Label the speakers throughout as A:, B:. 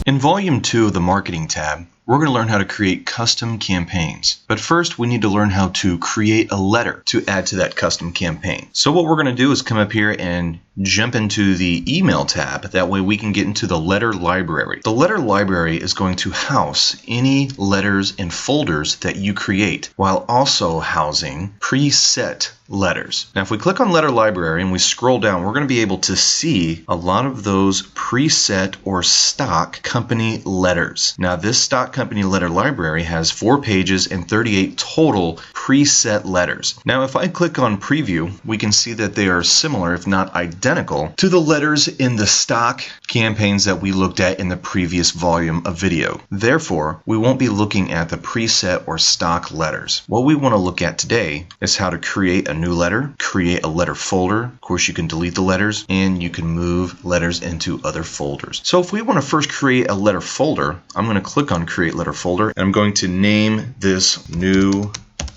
A: In Volume 2 of the Marketing tab, we're going to learn how to create custom campaigns. But first, we need to learn how to create a letter to add to that custom campaign. So what we're going to do is come up here and jump into the Email tab. That way we can get into the letter library. The letter library is going to house any letters and folders that you create, while also housing preset letters. Now, if we click on Letter Library and we scroll down, we're going to be able to see a lot of those preset or stock company letters. Now, this stock company letter library has 4 pages and 38 total preset letters. Now, if I click on Preview, we can see that they are similar, if not identical, to the letters in the stock campaigns that we looked at in the previous volume of video. Therefore, we won't be looking at the preset or stock letters. What we want to look at today is how to create a new letter, create a letter folder. Of course, you can delete the letters and you can move letters into other folders. So if we want to first create a letter folder, I'm going to click on Create Letter Folder and I'm going to name this New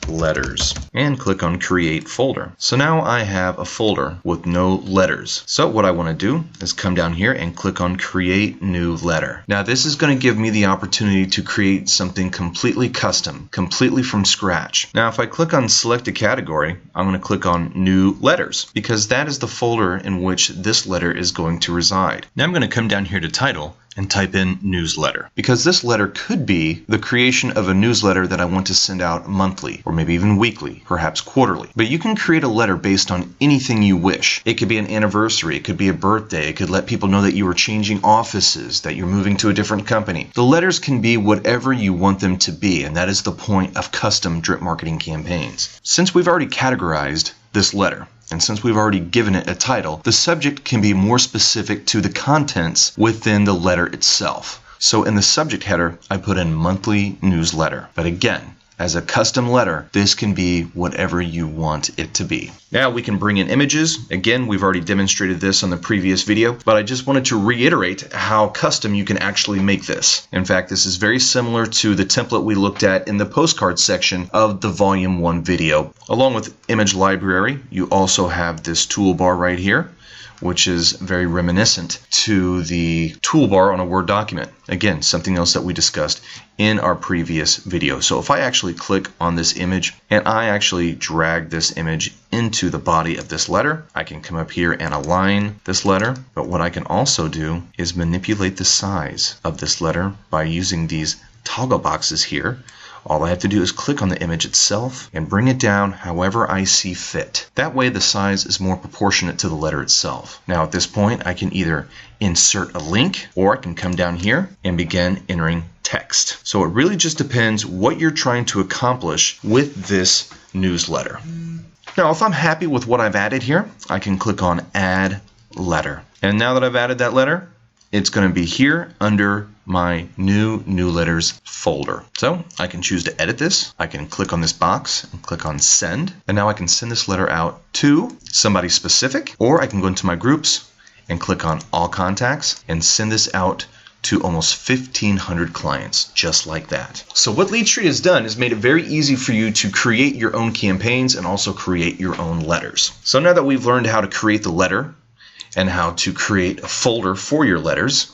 A: Letters and click on Create Folder. So now I have a folder with no letters. So what I want to do is come down here and click on Create New Letter. Now this is going to give me the opportunity to create something completely custom, completely from scratch. Now if I click on Select a Category, I'm going to click on New Letters because that is the folder in which this letter is going to reside. Now I'm going to come down here to Title and type in newsletter, because this letter could be the creation of a newsletter that I want to send out monthly or maybe even weekly, perhaps quarterly. But you can create a letter based on anything you wish. It could be an anniversary, it could be a birthday, it could let people know that you are changing offices, that you're moving to a different company. The letters can be whatever you want them to be, and that is the point of custom drip marketing campaigns. Since we've already categorized this letter, and since we've already given it a title, the subject can be more specific to the contents within the letter itself. So in the subject header, I put in monthly newsletter. But again, as a custom letter, this can be whatever you want it to be. Now we can bring in images. Again, we've already demonstrated this on the previous video, but I just wanted to reiterate how custom you can actually make this. In fact, this is very similar to the template we looked at in the postcard section of the Volume 1 video. Along with Image Library, you also have this toolbar right here, which is very reminiscent to the toolbar on a Word document. Again, something else that we discussed in our previous video. So if I actually click on this image and I actually drag this image into the body of this letter, I can come up here and align this letter. But what I can also do is manipulate the size of this letter by using these toggle boxes here. All I have to do is click on the image itself and bring it down however I see fit. That way the size is more proportionate to the letter itself. Now at this point I can either insert a link or I can come down here and begin entering text. So it really just depends what you're trying to accomplish with this newsletter. Now if I'm happy with what I've added here, I can click on Add Letter. And now that I've added that letter, it's going to be here under my new letters folder. So I can choose to edit this. I can click on this box and click on send. And now I can send this letter out to somebody specific, or I can go into my groups and click on all contacts and send this out to almost 1,500 clients, just like that. So what LeadStreet has done is made it very easy for you to create your own campaigns and also create your own letters. So now that we've learned how to create the letter and how to create a folder for your letters,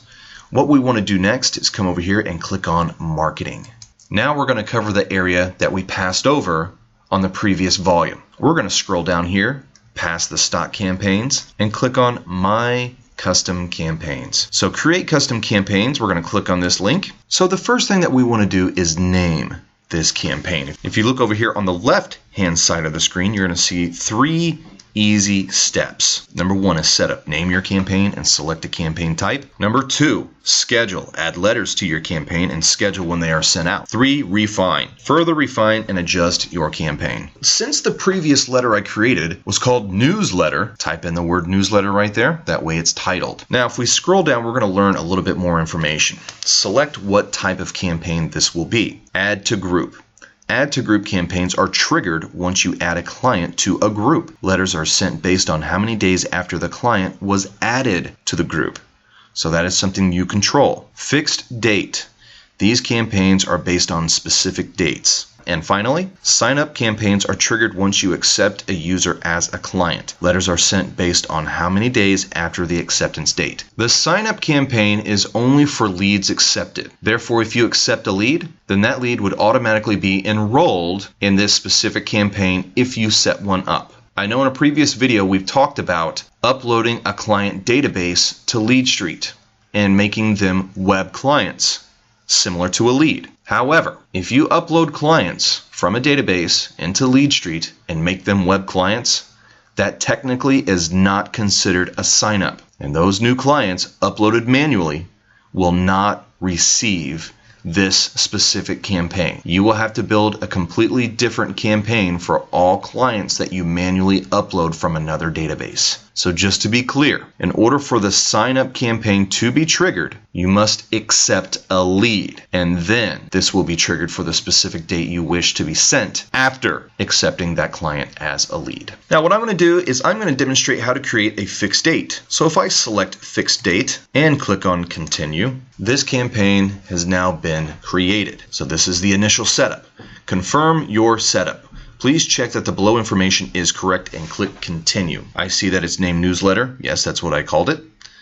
A: what we want to do next is come over here and click on Marketing. Now we're going to cover the area that we passed over on the previous volume. We're going to scroll down here past the stock campaigns and click on My Custom Campaigns. So create custom campaigns, we're going to click on this link. So the first thing that we want to do is name this campaign. If you look over here on the left hand side of the screen, you're going to see 3 easy steps. Number 1 is set up. Name your campaign and select a campaign type. Number 2, schedule. Add letters to your campaign and schedule when they are sent out. 3, refine. Further refine and adjust your campaign. Since the previous letter I created was called newsletter, type in the word newsletter right there. That way it's titled. Now if we scroll down, we're going to learn a little bit more information. Select what type of campaign this will be. Add to group. Add to group campaigns are triggered once you add a client to a group. Letters are sent based on how many days after the client was added to the group. So that is something you control. Fixed date. These campaigns are based on specific dates. And finally, sign-up campaigns are triggered once you accept a user as a client. Letters are sent based on how many days after the acceptance date. The sign-up campaign is only for leads accepted. Therefore, if you accept a lead, then that lead would automatically be enrolled in this specific campaign if you set one up. I know in a previous video we've talked about uploading a client database to LeadStreet and making them web clients, similar to a lead. However, if you upload clients from a database into LeadStreet and make them web clients, that technically is not considered a sign-up. And those new clients uploaded manually will not receive this specific campaign. You will have to build a completely different campaign for all clients that you manually upload from another database. So just to be clear, in order for the sign-up campaign to be triggered, you must accept a lead, and then this will be triggered for the specific date you wish to be sent after accepting that client as a lead. Now what I'm going to do is I'm going to demonstrate how to create a fixed date. So if I select fixed date and click on continue, this campaign has now been created. So this is the initial setup. Confirm your setup. Please check that the below information is correct and click continue. I see that it's named newsletter. Yes, that's what I called it.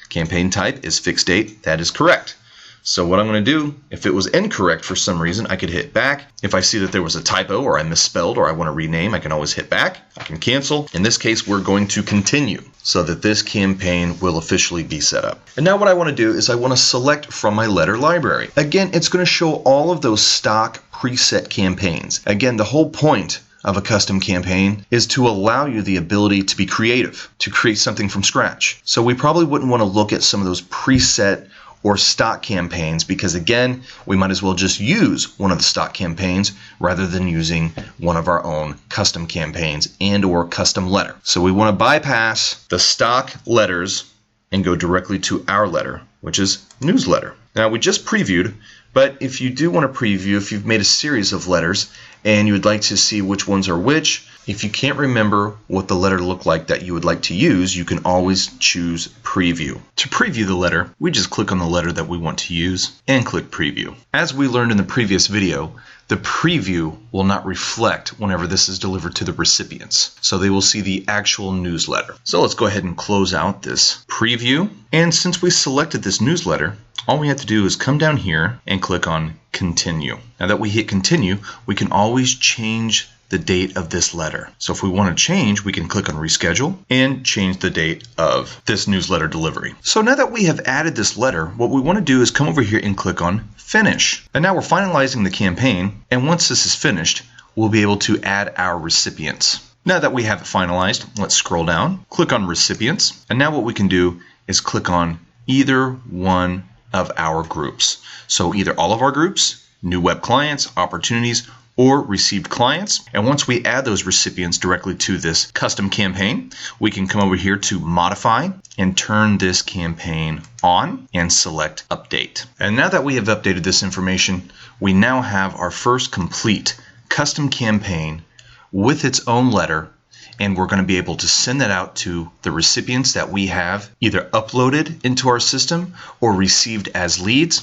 A: Campaign type is fixed date. That is correct. So what I'm going to do, if it was incorrect for some reason, I could hit back. If I see that there was a typo or I misspelled or I want to rename, I can always hit back. I can cancel. In this case, we're going to continue so that this campaign will officially be set up. And now what I want to do is I want to select from my letter library. Again, it's going to show all of those stock preset campaigns. Again, the whole point of a custom campaign is to allow you the ability to be creative, to create something from scratch. So we probably wouldn't want to look at some of those preset or stock campaigns because again, we might as well just use one of the stock campaigns rather than using one of our own custom campaigns and or custom letter. So we want to bypass the stock letters and go directly to our letter, which is newsletter. Now we just previewed, but if you do want to preview, if you've made a series of letters and you would like to see which ones are which, if you can't remember what the letter looked like that you would like to use, you can always choose preview. To preview the letter, we just click on the letter that we want to use and click preview. As we learned in the previous video, the preview will not reflect whenever this is delivered to the recipients. So they will see the actual newsletter. So let's go ahead and close out this preview. And since we selected this newsletter, all we have to do is come down here and click on continue. Now that we hit continue, we can always change the date of this letter. So if we want to change, we can click on reschedule and change the date of this newsletter delivery. So now that we have added this letter, what we want to do is come over here and click on finish. And now we're finalizing the campaign. And once this is finished, we'll be able to add our recipients. Now that we have it finalized, let's scroll down, click on recipients. And now what we can do is click on either one of our groups. So either all of our groups, new web clients, opportunities, or received clients. And once we add those recipients directly to this custom campaign, we can come over here to modify and turn this campaign on and select update. And now that we have updated this information, we now have our first complete custom campaign with its own letter, and we're going to be able to send that out to the recipients that we have either uploaded into our system or received as leads.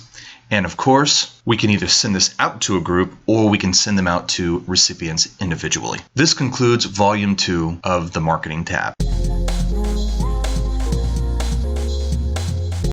A: And of course, we can either send this out to a group or we can send them out to recipients individually. This concludes Volume 2 of the Marketing tab.